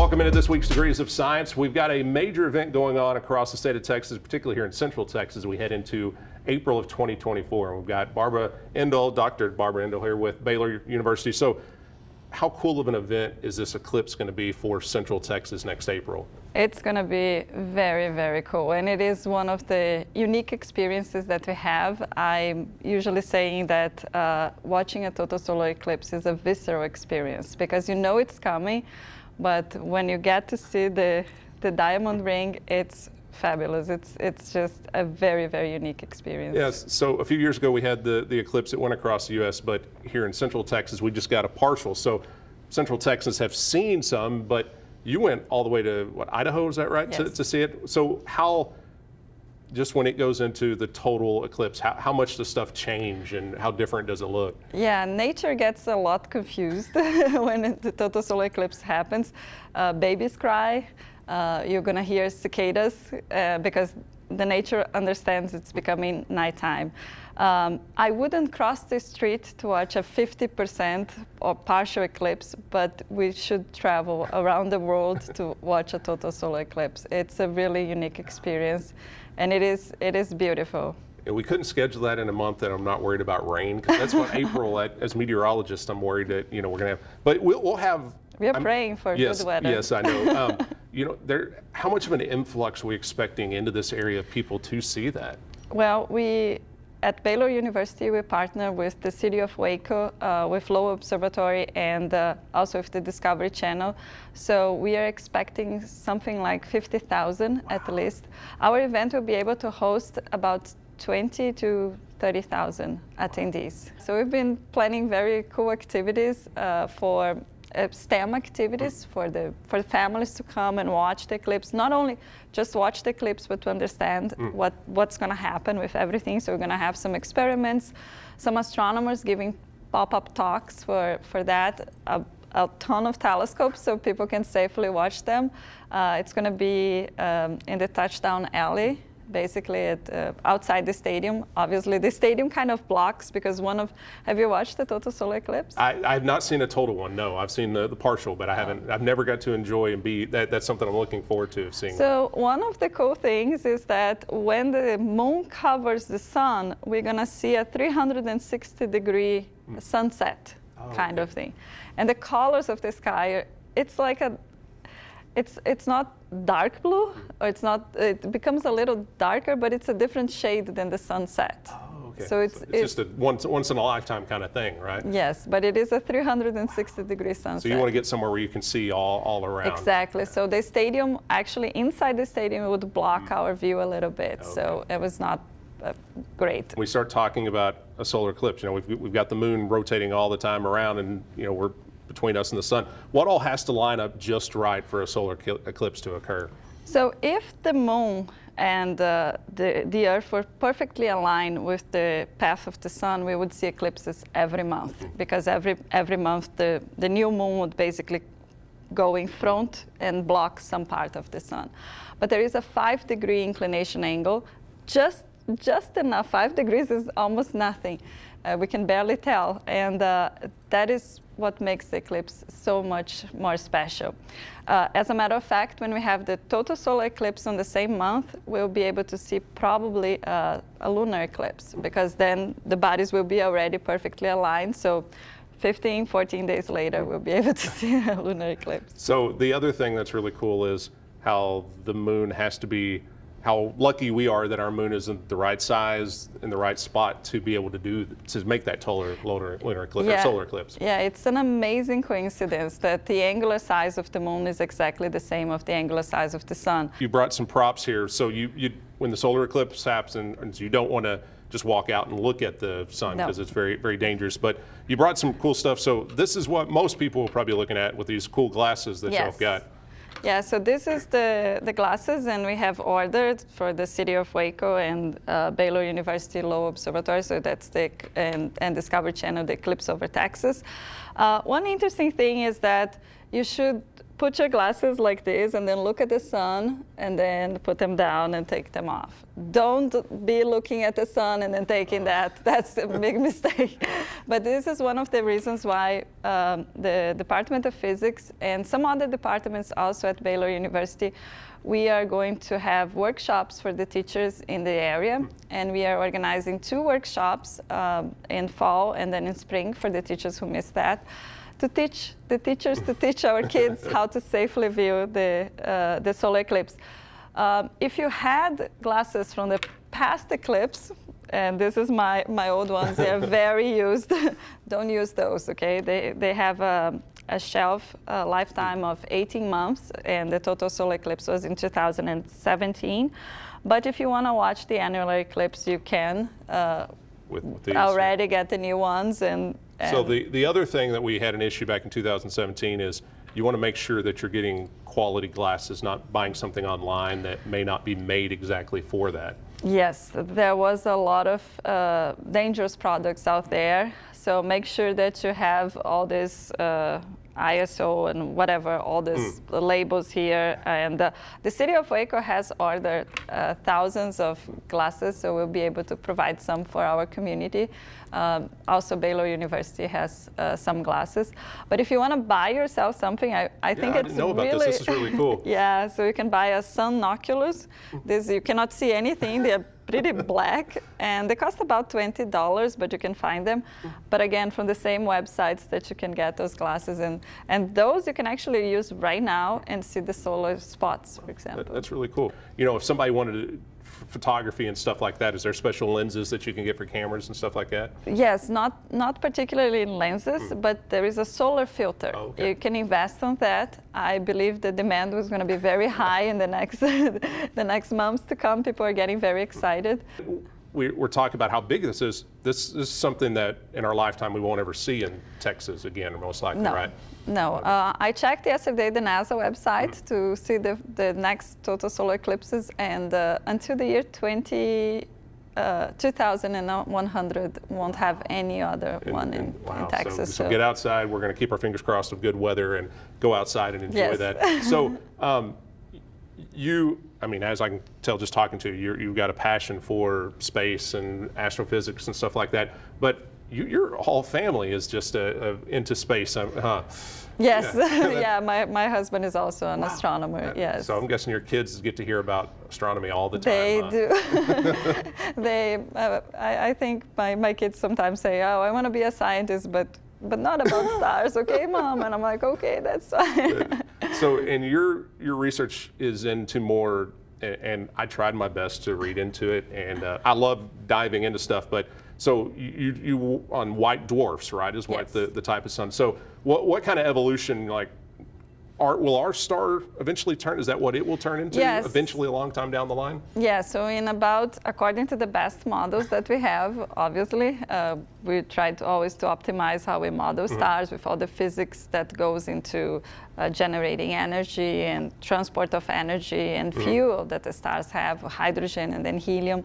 Welcome into this week's Degrees of Science. We've got a major event going on across the state of Texas, particularly here in Central Texas, as we head into April of 2024. We've got Dr. Barbara Endl here with Baylor University. So how cool of an event is this eclipse going to be for Central Texas next April? It's going to be very, very cool. And it is one of the unique experiences that we have. I'm usually saying that watching a total solar eclipse is a visceral experience because you know it's coming. But when you get to see the diamond ring, it's fabulous. It's just a very, very unique experience. Yes, so a few years ago we had the eclipse that went across the U.S., but here in Central Texas we just got a partial. So Central Texans have seen some, but you went all the way to, what, Idaho, is that right, yes, to see it? So how, just when it goes into the total eclipse, how much does stuff change and how different does it look? Yeah, nature gets a lot confused when the total solar eclipse happens. Babies cry. You're going to hear cicadas because the nature understands it's becoming nighttime. I wouldn't cross the street to watch a 50% or partial eclipse, but we should travel around the world to watch a total solar eclipse. It's a really unique experience, and it is beautiful. And we couldn't schedule that in a month that I'm not worried about rain, because that's what April, as meteorologists, I'm worried that we're going to have. But we'll have. We are praying for good weather. Yes, I know. How much of an influx are we expecting into this area of people to see that? Well, at Baylor University, we partner with the city of Waco, with Low Observatory, and also with the Discovery Channel. So we are expecting something like 50,000 at least. Our event will be able to host about 20 to 30,000 attendees. So we've been planning very cool activities for STEM activities for the families to come and watch the eclipse. Not only just watch the eclipse, but to understand what's going to happen with everything. So we're going to have some experiments, some astronomers giving pop-up talks for that, a ton of telescopes so people can safely watch them. It's going to be in the touchdown alley, basically outside the stadium. Obviously, the stadium kind of blocks because have you watched the total solar eclipse? I have not seen a total one, no. I've seen the partial, but I've never got to enjoy and that's something I'm looking forward to seeing. So one of the cool things is that when the moon covers the sun, we're going to see a 360-degree sunset kind of thing. And the colors of the sky, it's like it's not dark blue, or it becomes a little darker, but it's a different shade than the sunset. Oh, okay. So it's just a once in a lifetime kind of thing, right? Yes, but it is a 360-degree sunset. So you want to get somewhere where you can see all around. Exactly. So the stadium, actually inside the stadium, would block our view a little bit. Okay. So it was not great. We start talking about a solar eclipse. We've got the moon rotating all the time around, and we're between us and the sun. What all has to line up just right for a solar eclipse to occur? So if the moon and the Earth were perfectly aligned with the path of the sun, we would see eclipses every month, because every month the new moon would basically go in front and block some part of the sun. But there is a 5-degree inclination angle, just enough. 5 degrees is almost nothing. We can barely tell, and that is what makes the eclipse so much more special. As a matter of fact, when we have the total solar eclipse on the same month, we'll be able to see probably a lunar eclipse, because then the bodies will be already perfectly aligned. So 14 days later, we'll be able to see a lunar eclipse. So the other thing that's really cool is how the moon has to be, how lucky we are that our moon is in the right size, in the right spot to be able to make that lunar eclipse, or solar eclipse. Yeah, it's an amazing coincidence that the angular size of the moon is exactly the same of the angular size of the sun. You brought some props here. So when the solar eclipse happens, you don't want to just walk out and look at the sun, because it's very, very dangerous. But you brought some cool stuff. So this is what most people will probably be looking at with these cool glasses that y'all got. Yeah, so this is the glasses, and we have ordered for the city of Waco and Baylor University Low Observatory, so that's and Discovery Channel, the eclipse over Texas. One interesting thing is that you should put your glasses like this and then look at the sun and then put them down and take them off. Don't be looking at the sun and then taking that. That's a big mistake. But this is one of the reasons why the Department of Physics and some other departments also at Baylor University, we are going to have workshops for the teachers in the area. And we are organizing 2 workshops in fall and then in spring for the teachers who missed that, to teach the teachers to teach our kids how to safely view the solar eclipse. If you had glasses from the past eclipse, and this is my old ones, they are very used. Don't use those, okay? They have a shelf lifetime of 18 months, and the total solar eclipse was in 2017. But if you want to watch the annular eclipse, you can with these, already get the new ones. And so the other thing that we had an issue back in 2017 is you want to make sure that you're getting quality glasses, not buying something online that may not be made exactly for that. Yes, there was a lot of dangerous products out there. So make sure that you have all this ISO and whatever, all these labels here. And the city of Waco has ordered thousands of glasses, so we'll be able to provide some for our community. Also, Baylor University has some glasses. But if you want to buy yourself something, I think it's I didn't know about this. This is really cool. Yeah, so you can buy a sun oculus. This, you cannot see anything. They're pretty black, and they cost about $20, but you can find them. But again, from the same websites that you can get those glasses, and those you can actually use right now and see the solar spots, for example. That's really cool. You know, if somebody wanted to photography and stuff like that, is there special lenses that you can get for cameras and stuff like that? Yes, not particularly in lenses, but there is a solar filter. Oh, okay. You can invest on that. I believe the demand was going to be very high in the next the next months to come. People are getting very excited. We're talking about how big this is. This is something that in our lifetime we won't ever see in Texas again, most likely, right? No. I checked yesterday the NASA website to see the next total solar eclipses, and until the year 2100 won't have any other one in Texas. So get outside. We're going to keep our fingers crossed of good weather and go outside and enjoy that. So I mean, as I can tell just talking to you, you've got a passion for space and astrophysics and stuff like that. But your whole family is just into space, huh? Yes, yeah. My husband is also an astronomer. Yes. So I'm guessing your kids get to hear about astronomy all the time. They do. I think my kids sometimes say, "Oh, I want to be a scientist, but not about stars, okay, Mom?" And I'm like, "Okay, that's fine." So, and your research is into more, and I tried my best to read into it, and I love diving into stuff. But so you on white dwarfs, right? Is what the type of sun. So what kind of evolution, like, will our star eventually turn? Is that what it will turn into eventually a long time down the line? Yeah, so according to the best models that we have, obviously, we try always to optimize how we model stars with all the physics that goes into generating energy and transport of energy and fuel that the stars have, hydrogen and then helium.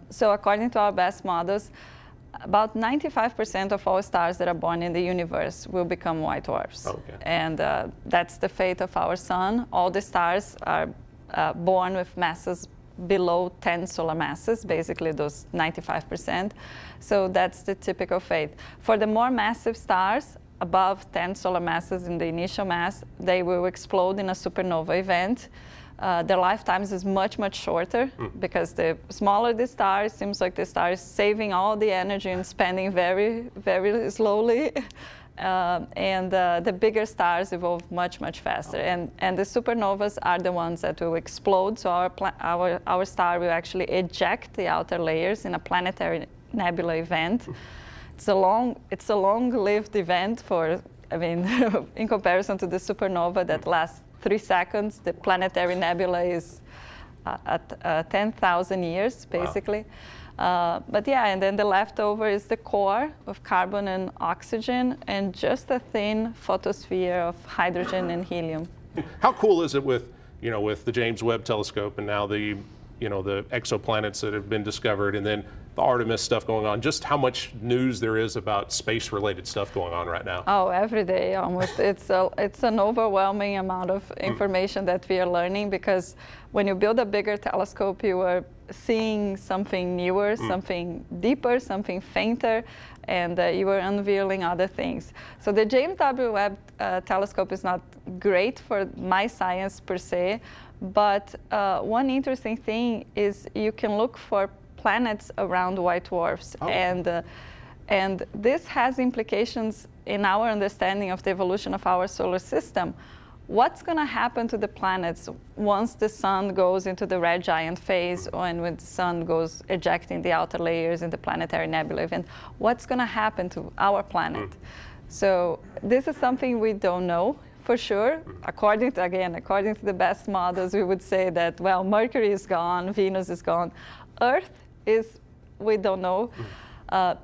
So according to our best models, about 95% of all stars that are born in the universe will become white dwarfs. Okay. And that's the fate of our sun. All the stars are born with masses below 10 solar masses, basically those 95%. So that's the typical fate. For the more massive stars, above 10 solar masses in the initial mass, they will explode in a supernova event. Their lifetimes is much, much shorter because the smaller the star, it seems like the star is saving all the energy and spending very, very slowly. And the bigger stars evolve much, much faster. And the supernovas are the ones that will explode. So our star will actually eject the outer layers in a planetary nebula event. It's a long-lived event for, I mean, in comparison to the supernova that lasts 3 seconds, the planetary nebula is at 10,000 years, basically. Wow. But yeah, and then the leftover is the core of carbon and oxygen, and just a thin photosphere of hydrogen and helium. How cool is it with the James Webb telescope and now the exoplanets that have been discovered, and then the Artemis stuff going on, just how much news there is about space-related stuff going on right now. Oh, every day almost. It's an overwhelming amount of information that we are learning, because when you build a bigger telescope, you are seeing something newer, something deeper, something fainter, and you are unveiling other things. So the James W. Webb telescope is not great for my science per se, but one interesting thing is you can look for planets around white dwarfs, and this has implications in our understanding of the evolution of our solar system. What's going to happen to the planets once the sun goes into the red giant phase, or when the sun goes ejecting the outer layers in the planetary nebula event? What's going to happen to our planet? So this is something we don't know for sure. According to the best models, we would say that, well, Mercury is gone, Venus is gone. Earth is, we don't know.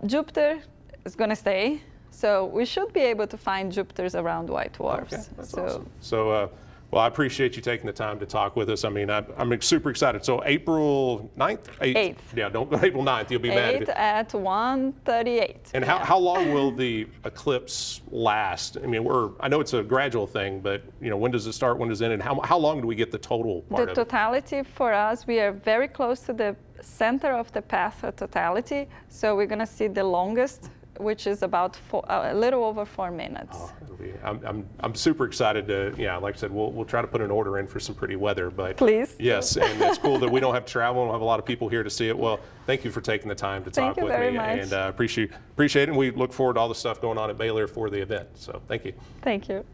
Jupiter is going to stay. So we should be able to find Jupiters around white dwarfs. Okay, that's awesome. So, well, I appreciate you taking the time to talk with us. I mean, I'm super excited. So April 9th? 8th. Yeah, don't go April 9th. You'll be mad. 8 at 1:38. And how long will the eclipse last? I mean, I know it's a gradual thing, but when does it start? When does it end? And how long do we get the total part of it? The totality for us, we are very close to the center of the path of totality. So we're going to see the longest, which is about a little over 4 minutes. Oh, I'm super excited to, like I said, we'll try to put an order in for some pretty weather, but please. Yes, and it's cool that we don't have to travel and we'll have a lot of people here to see it. Well, thank you for taking the time to talk with me. Thank you very much. And appreciate it, and we look forward to all the stuff going on at Baylor for the event. So thank you. Thank you.